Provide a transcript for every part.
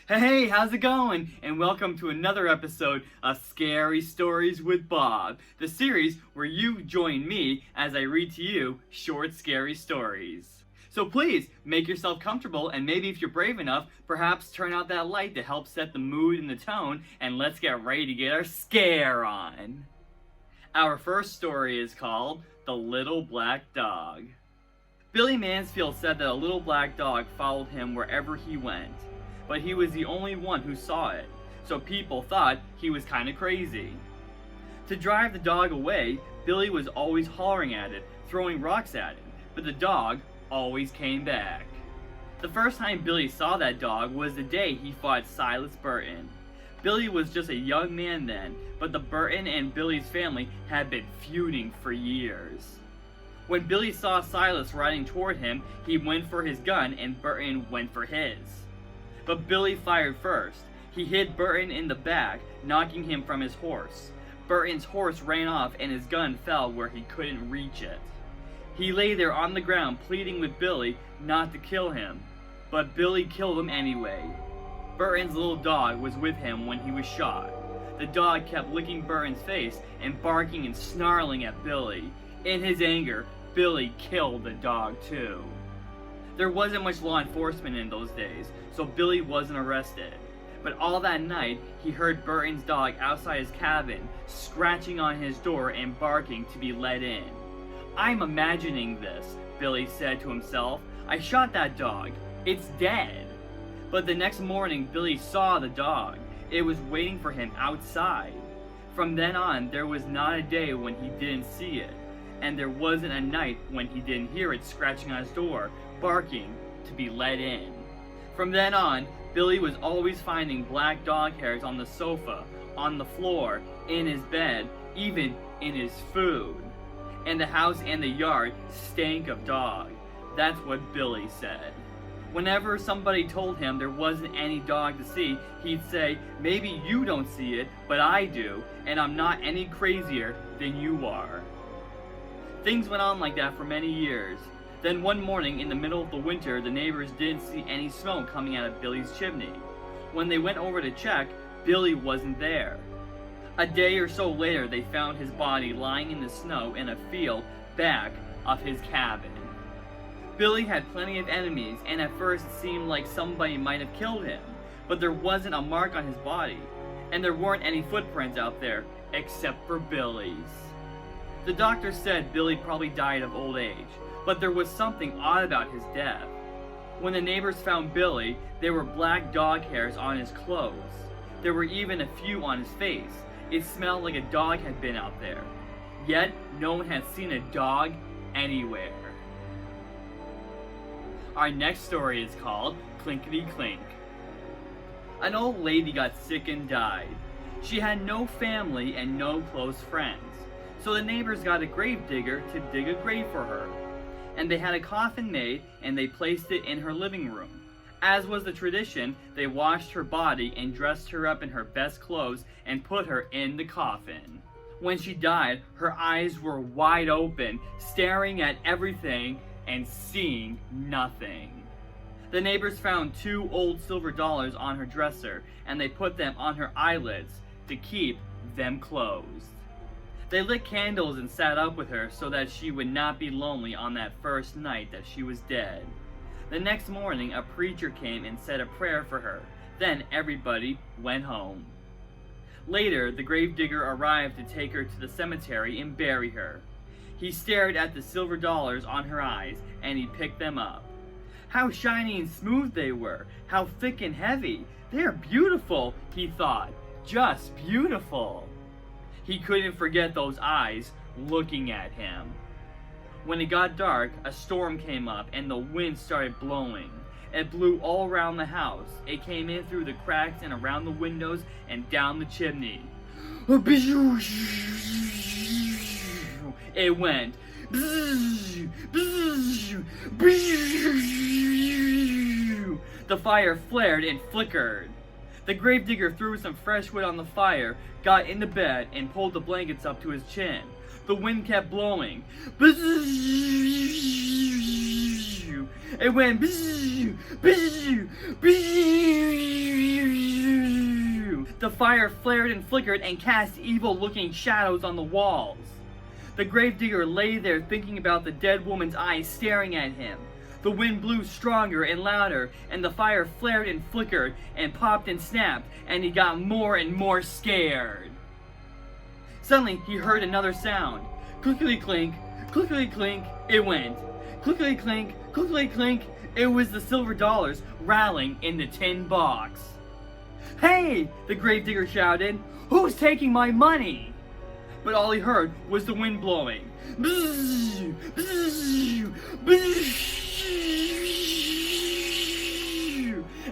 Hey, how's it going? And welcome to another episode of Scary Stories with Bob, the series where you join me as I read to you short, scary stories. So please, make yourself comfortable, and maybe if you're brave enough, perhaps turn out that light to help set the mood and the tone, and let's get ready to get our scare on. Our first story is called The Little Black Dog. Billy Mansfield said that a little black dog followed him wherever he went. But he was the only one who saw it, so people thought he was kinda crazy. To drive the dog away, Billy was always hollering at it, throwing rocks at it, but the dog always came back. The first time Billy saw that dog was the day he fought Silas Burton. Billy was just a young man then, but the Burton and Billy's family had been feuding for years. When Billy saw Silas riding toward him, he went for his gun and Burton went for his. But Billy fired first. He hit Burton in the back, knocking him from his horse. Burton's horse ran off and his gun fell where he couldn't reach it. He lay there on the ground pleading with Billy not to kill him, but Billy killed him anyway. Burton's little dog was with him when he was shot. The dog kept licking Burton's face and barking and snarling at Billy. In his anger, Billy killed the dog too. There wasn't much law enforcement in those days, so Billy wasn't arrested. But all that night, he heard Burton's dog outside his cabin, scratching on his door and barking to be let in. "I'm imagining this," Billy said to himself. "I shot that dog. It's dead." But the next morning, Billy saw the dog. It was waiting for him outside. From then on, there was not a day when he didn't see it, and there wasn't a night when he didn't hear it scratching on his door, barking to be let in. From then on, Billy was always finding black dog hairs on the sofa, on the floor, in his bed, even in his food. And the house and the yard stank of dog. That's what Billy said. Whenever somebody told him there wasn't any dog to see, he'd say, "Maybe you don't see it, but I do, and I'm not any crazier than you are." Things went on like that for many years. Then one morning in the middle of the winter, the neighbors didn't see any smoke coming out of Billy's chimney. When they went over to check, Billy wasn't there. A day or so later, they found his body lying in the snow in a field back of his cabin. Billy had plenty of enemies, and at first it seemed like somebody might have killed him, but there wasn't a mark on his body, and there weren't any footprints out there, except for Billy's. The doctor said Billy probably died of old age, but there was something odd about his death. When the neighbors found Billy, there were black dog hairs on his clothes. There were even a few on his face. It smelled like a dog had been out there. Yet, no one had seen a dog anywhere. Our next story is called Clinkity-Clink. An old lady got sick and died. She had no family and no close friends, so the neighbors got a grave digger to dig a grave for her. And they had a coffin made and they placed it in her living room. As was the tradition, they washed her body and dressed her up in her best clothes and put her in the coffin. When she died, her eyes were wide open, staring at everything and seeing nothing. The neighbors found 2 old silver dollars on her dresser, and they put them on her eyelids to keep them closed. They lit candles and sat up with her so that she would not be lonely on that first night that she was dead. The next morning, a preacher came and said a prayer for her. Then everybody went home. Later, the gravedigger arrived to take her to the cemetery and bury her. He stared at the silver dollars on her eyes, and he picked them up. How shiny and smooth they were! How thick and heavy! They are beautiful, he thought. Just beautiful! He couldn't forget those eyes looking at him. When it got dark, a storm came up and the wind started blowing. It blew all around the house. It came in through the cracks and around the windows and down the chimney. It went. The fire flared and flickered. The gravedigger threw some fresh wood on the fire, got into bed, and pulled the blankets up to his chin. The wind kept blowing. It went. The fire flared and flickered and cast evil-looking shadows on the walls. The gravedigger lay there thinking about the dead woman's eyes staring at him. The wind blew stronger and louder, and the fire flared and flickered and popped and snapped, and he got more and more scared. Suddenly, he heard another sound. Clinkity-clink, clinkity-clink, it went. Clinkity-clink, clinkity-clink, it was the silver dollars rattling in the tin box. "Hey!" the gravedigger shouted. "Who's taking my money?" But all he heard was the wind blowing. Bzzz, bzzz, bzzz,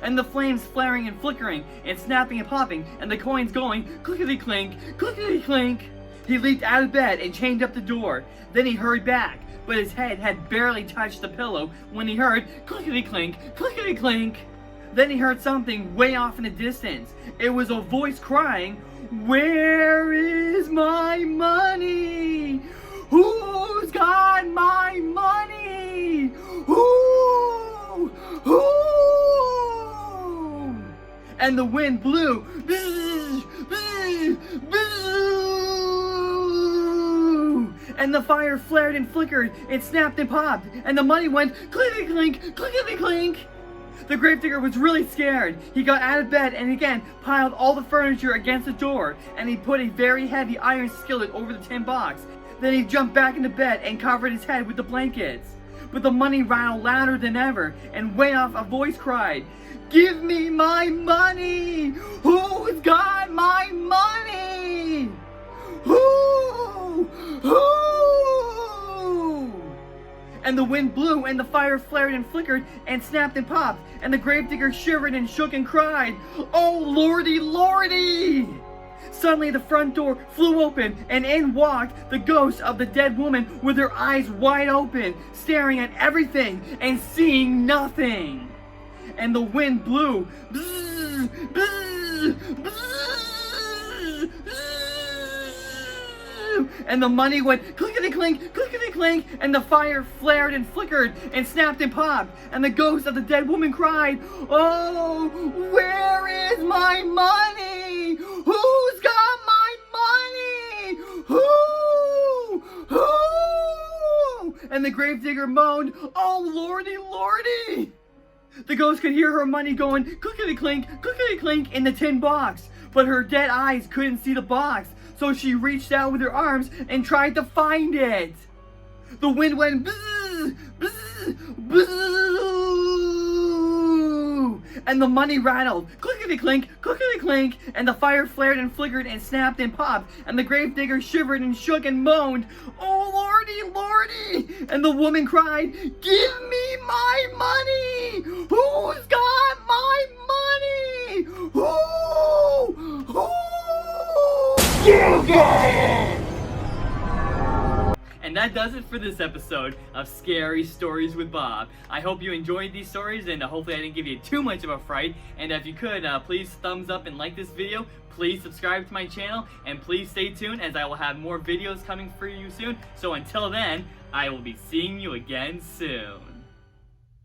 and the flames flaring and flickering and snapping and popping and the coins going clinkety-clink, clinkety-clink. He leaped out of bed and chained up the door. Then he hurried back, but his head had barely touched the pillow when he heard clinkety-clink, clinkety-clink. Then he heard something way off in the distance. It was a voice crying, "Where is my money? Who's got my money? Who? And the wind blew. Bzzz, bzzz, bzzz, and the fire flared and flickered. It snapped and popped. And the money went clinkety-clink, clinkety-clink. The gravedigger was really scared. He got out of bed and again piled all the furniture against the door, and he put a very heavy iron skillet over the tin box. Then he jumped back into bed and covered his head with the blankets. But the money rattled louder than ever, and way off a voice cried, "Give me my money! Who's got my money? Who? And the wind blew, and the fire flared and flickered, and snapped and popped, and the gravedigger shivered and shook and cried, "Oh, Lordy, Lordy!" Suddenly the front door flew open, and in walked the ghost of the dead woman with her eyes wide open, staring at everything and seeing nothing. And the wind blew, bzzz, bzzz, bzzz, bzzz, and the money went clinkety-clink, clinkety-clink, and the fire flared and flickered and snapped and popped, and the ghost of the dead woman cried, "Oh, where is my money? Who's got my money? Who? And the gravedigger moaned, "Oh, Lordy, Lordy!" The ghost could hear her money going clinkety-clink, clinkety-clink in the tin box, but her dead eyes couldn't see the box, so she reached out with her arms and tried to find it. The wind went bzzz, bzzz, bzzz, and the money rattled clinkety-clink, clinkety-clink, and the fire flared and flickered and snapped and popped, and the gravedigger shivered and shook and moaned, "Oh, Lordy, Lordy!" And the woman cried, "Give me my money! Who's got my money? Who? Give it!" And that does it for this episode of Scary Stories with Bob. I hope you enjoyed these stories, and hopefully I didn't give you too much of a fright. And if you could, please thumbs up and like this video. Please subscribe to my channel, and please stay tuned as I will have more videos coming for you soon. So until then, I will be seeing you again soon.